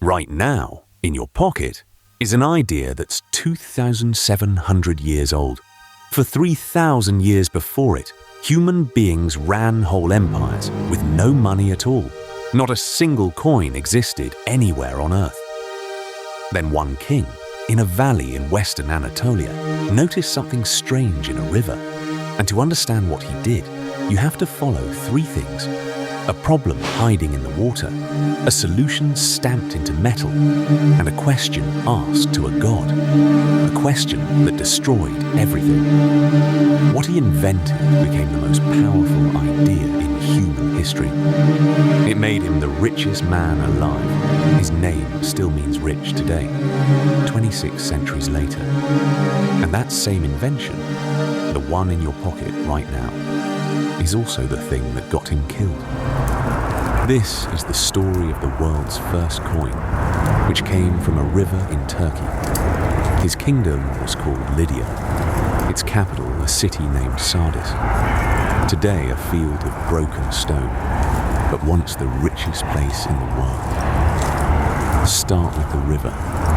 Right now, in your pocket, is an idea that's 2,700 years old. For 3,000 years before it, human beings ran whole empires with no money at all. Not a single coin existed anywhere on Earth. Then one king, in a valley in western Anatolia, noticed something strange in a river. And to understand what he did, you have to follow three things: a problem hiding in the water, a solution stamped into metal, and a question asked to a god. A question that destroyed everything. What he invented became the most powerful idea in human history. It made him the richest man alive. His name still means rich today, 26 centuries later. And that same invention, the one in your pocket right now, is also the thing that got him killed. This is the story of the world's first coin, which came from a river in Turkey. His kingdom was called Lydia. Its capital, a city named Sardis. Today, a field of broken stone, but once the richest place in the world. Start with the river.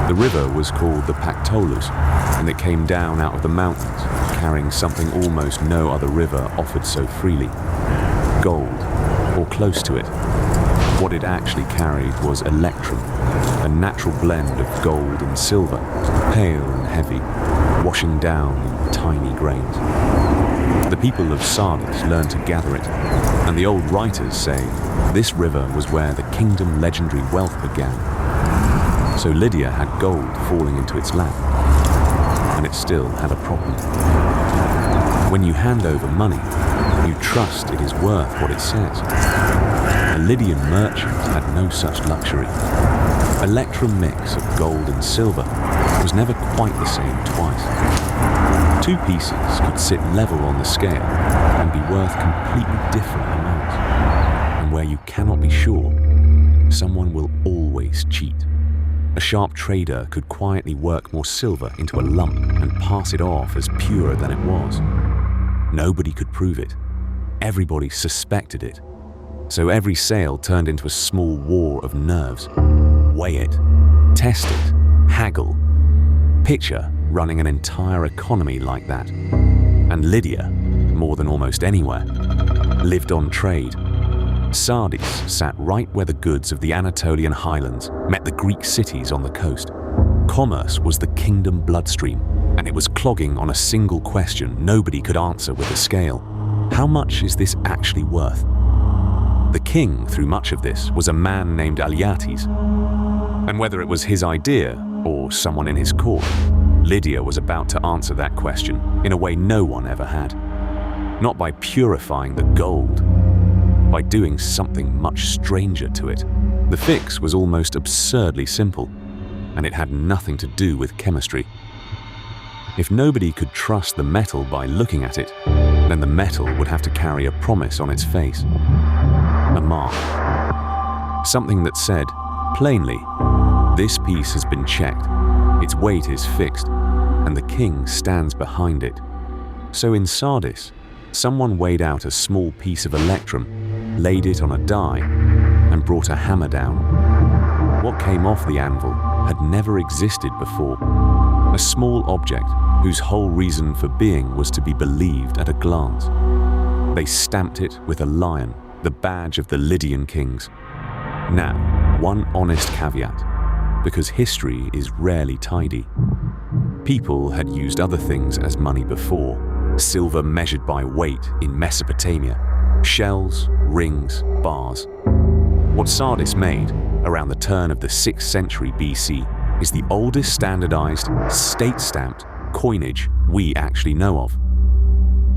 The river was called the Pactolus, and it came down out of the mountains, carrying something almost no other river offered so freely: gold, or close to it. What it actually carried was Electrum, a natural blend of gold and silver, pale and heavy, washing down in tiny grains. The people of Sardis learned to gather it, and the old writers say this river was where the kingdom legendary wealth began. So Lydia had gold falling into its lap, and it still had a problem. When you hand over money, you trust it is worth what it says. A Lydian merchant had no such luxury. Electrum mix of gold and silver was never quite the same twice. Two pieces could sit level on the scale and be worth completely different amounts. And where you cannot be sure, someone will always cheat. A sharp trader could quietly work more silver into a lump and pass it off as purer than it was. Nobody could prove it. Everybody suspected it. So every sale turned into a small war of nerves. Weigh it, test it, haggle. Picture running an entire economy like that. And Lydia, more than almost anywhere, lived on trade. Sardis sat right where the goods of the Anatolian highlands met the Greek cities on the coast. Commerce was the kingdom bloodstream, and it was clogging on a single question nobody could answer with a scale. How much is this actually worth? The king, through much of this, was a man named Alyattes. And whether it was his idea or someone in his court, Lydia was about to answer that question in a way no one ever had. Not by purifying the gold, by doing something much stranger to it. The fix was almost absurdly simple, and it had nothing to do with chemistry. If nobody could trust the metal by looking at it, then the metal would have to carry a promise on its face. A mark. Something that said, plainly, this piece has been checked, its weight is fixed, and the king stands behind it. So in Sardis, someone weighed out a small piece of Electrum, laid it on a die, and brought a hammer down. What came off the anvil had never existed before. A small object whose whole reason for being was to be believed at a glance. They stamped it with a lion, the badge of the Lydian kings. Now, one honest caveat, because history is rarely tidy. People had used other things as money before: silver measured by weight in Mesopotamia, shells, rings, bars. What Sardis made around the turn of the 6th century BC is the oldest standardized, state-stamped coinage we actually know of.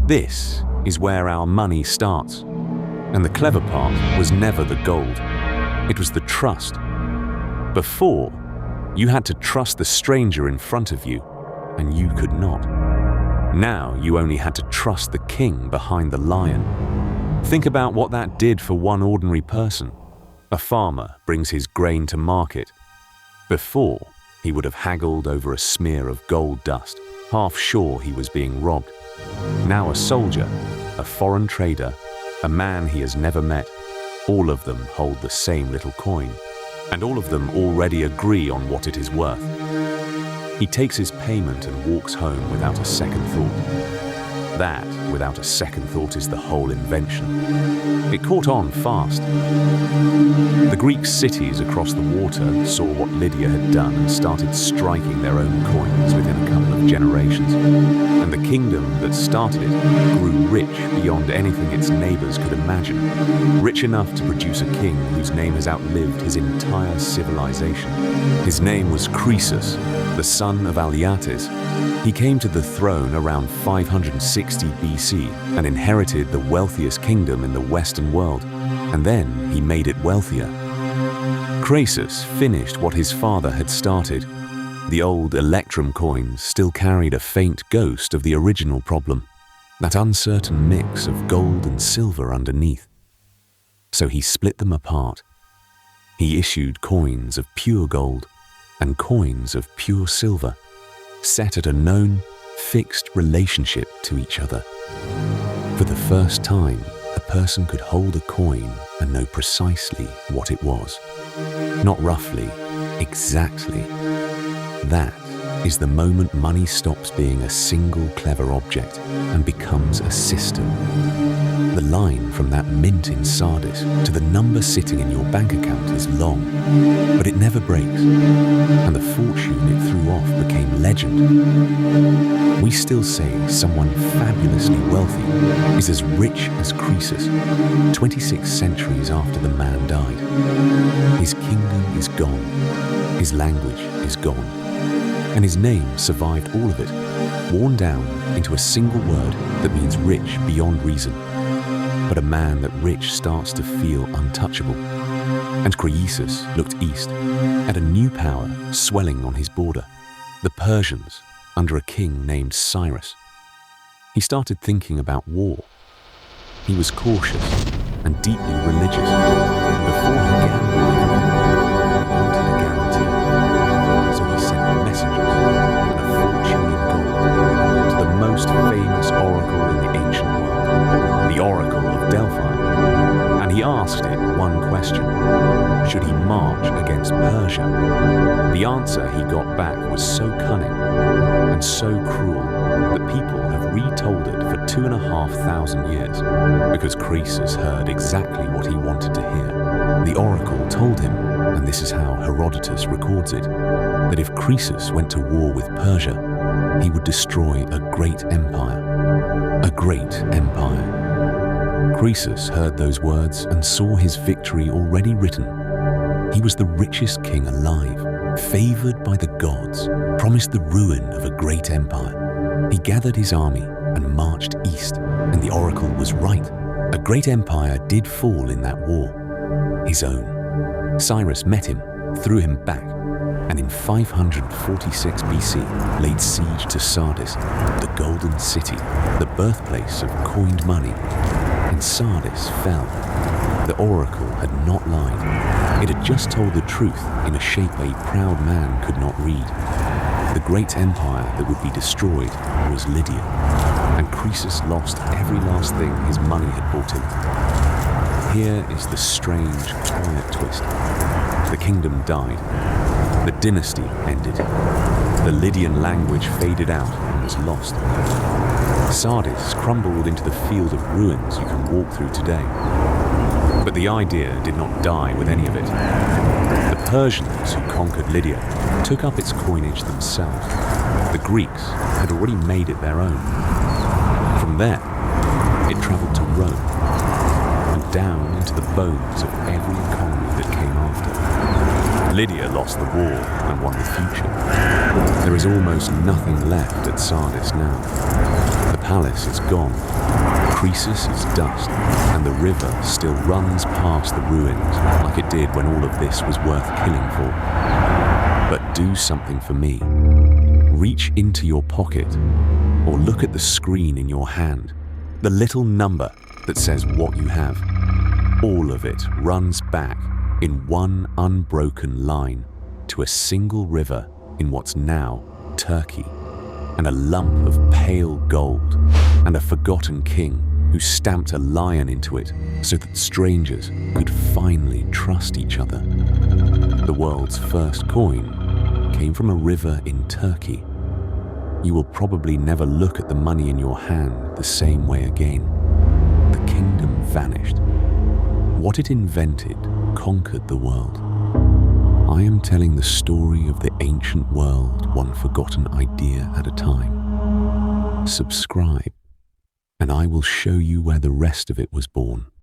This is where our money starts. And the clever part was never the gold. It was the trust. Before, you had to trust the stranger in front of you, and you could not. Now you only had to trust the king behind the lion. Think about what that did for one ordinary person. A farmer brings his grain to market. Before, he would have haggled over a smear of gold dust, half sure he was being robbed. Now a soldier, a foreign trader, a man he has never met, all of them hold the same little coin. and all of them already agree on what it is worth. He takes his payment and walks home without a second thought. That, without a second thought, is the whole invention. It caught on fast. The Greek cities across the water saw what Lydia had done and started striking their own coins within a couple of generations. And the kingdom that started it grew rich beyond anything its neighbors could imagine. Rich enough to produce a king whose name has outlived his entire civilization. His name was Croesus, the son of Alyattes. He came to the throne around 560 BC and inherited the wealthiest kingdom in the Western world, and then he made it wealthier. Croesus finished what his father had started. The old Electrum coins still carried a faint ghost of the original problem, that uncertain mix of gold and silver underneath. So he split them apart. He issued coins of pure gold and coins of pure silver, set at a known, fixed relationship to each other. For the first time, a person could hold a coin and know precisely what it was. Not roughly, exactly. That is the moment money stops being a single clever object and becomes a system. The line from that mint in Sardis to the number sitting in your bank account is long, but it never breaks, and the fortune it threw off became legend. We still say someone fabulously wealthy is as rich as Croesus, 26 centuries after the man died. His kingdom is gone, his language is gone, and his name survived all of it, worn down into a single word that means rich beyond reason. But a man that rich starts to feel untouchable. And Croesus looked east at a new power swelling on his border, the Persians under a king named Cyrus. He started thinking about war. He was cautious and deeply religious, and before he gambled he wanted a guarantee. So he sent messengers and a fortune in gold to the most famous oracle in the ancient world, the Oracle of Delphi, and he asked it one question: should he march against Persia? The answer he got back was so cunning and so cruel that people have retold it for 2,500 years, because Croesus heard exactly what he wanted to hear. The oracle told him, and this is how Herodotus records it, that if Croesus went to war with Persia, he would destroy a great empire. A great empire. Croesus heard those words and saw his victory already written. He was the richest king alive, favored by the gods, promised the ruin of a great empire. He gathered his army and marched east, and the oracle was right. A great empire did fall in that war, his own. Cyrus met him, threw him back, and in 546 BC laid siege to Sardis, the golden city, the birthplace of coined money. And Sardis fell. The oracle had not lied. It had just told the truth in a shape a proud man could not read. The great empire that would be destroyed was Lydia, and Croesus lost every last thing his money had bought him. Here is the strange, quiet twist. The kingdom died. The dynasty ended. The Lydian language faded out and was lost. Sardis crumbled into the field of ruins you can walk through today. But the idea did not die with any of it. The Persians who conquered Lydia took up its coinage themselves. The Greeks had already made it their own. From there, it traveled to Rome and down into the bones of every economy that came after. Lydia lost the war and won the future. There is almost nothing left at Sardis now. The palace is gone, Croesus is dust, and the river still runs past the ruins like it did when all of this was worth killing for. But do something for me. Reach into your pocket or look at the screen in your hand, the little number that says what you have. All of it runs back in one unbroken line to a single river in what's now Turkey, and a lump of pale gold, and a forgotten king who stamped a lion into it so that strangers could finally trust each other. The world's first coin came from a river in Turkey. You will probably never look at the money in your hand the same way again. The kingdom vanished. What it invented conquered the world. I am telling the story of the ancient world, one forgotten idea at a time. Subscribe, and I will show you where the rest of it was born.